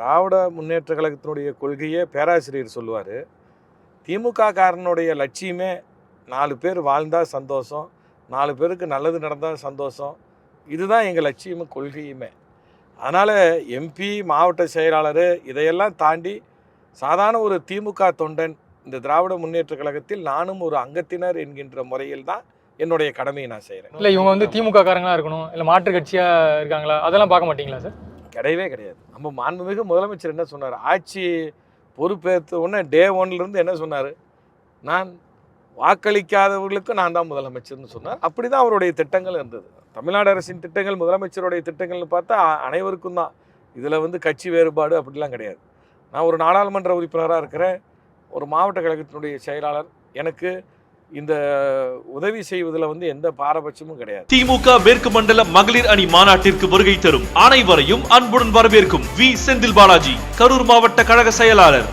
திராவிட முன்னேற்ற கழகத்தினுடைய கொள்கையே பேராசிரியர் சொல்லுவார், திமுக காரனுடைய லட்சியமே 4 பேர் வாழ்ந்தால் சந்தோஷம், 4 பேருக்கு நல்லது நடந்தால் சந்தோஷம், இதுதான் எங்கள் லட்சியமும் கொள்கையுமே. அதனால் எம்பி, மாவட்ட செயலாளர் இதையெல்லாம் தாண்டி சாதாரண ஒரு திமுக தொண்டன் இந்த திராவிட முன்னேற்ற கழகத்தில் நானும் ஒரு அங்கத்தினர் என்கின்ற முறையில் தான் என்னுடைய கடமையை நான் செய்கிறேன். இல்லை இவங்க வந்து திமுக காரங்களா இருக்கணும், இல்லை மாற்று கட்சியாக இருக்காங்களா, அதெல்லாம் பார்க்க மாட்டீங்களா சார்? கிடையவே கிடையாது. நம்ம மாண்புமிகு முதலமைச்சர் என்ன சொன்னார், ஆட்சி பொறுப்பேற்ற உடனே டே 1லேருந்து என்ன சொன்னார், நான் வாக்களிக்காதவர்களுக்கு நான் தான் முதலமைச்சர்னு சொன்னார். அப்படி தான் அவருடைய திட்டங்கள் இருந்தது. தமிழ்நாடு அரசின் திட்டங்கள், முதலமைச்சருடைய திட்டங்கள்னு பார்த்தா அனைவருக்கும் தான். இதில் வந்து கட்சி வேறுபாடு அப்படிலாம் கிடையாது. நான் ஒரு நாடாளுமன்ற உறுப்பினராக இருக்கிறேன், ஒரு மாவட்ட கழகத்தினுடைய செயலாளர், எனக்கு இந்த உதவி செய்வதில் வந்து எந்த பாரபட்சமும் கிடையாது. திமுக மேற்கு மண்டல மகளிர் அணி மாநாட்டிற்கு வருகை தரும் அனைவரையும் அன்புடன் வரவேற்கும் வி. செந்தில் பாலாஜி, கரூர் மாவட்ட கழக செயலாளர்.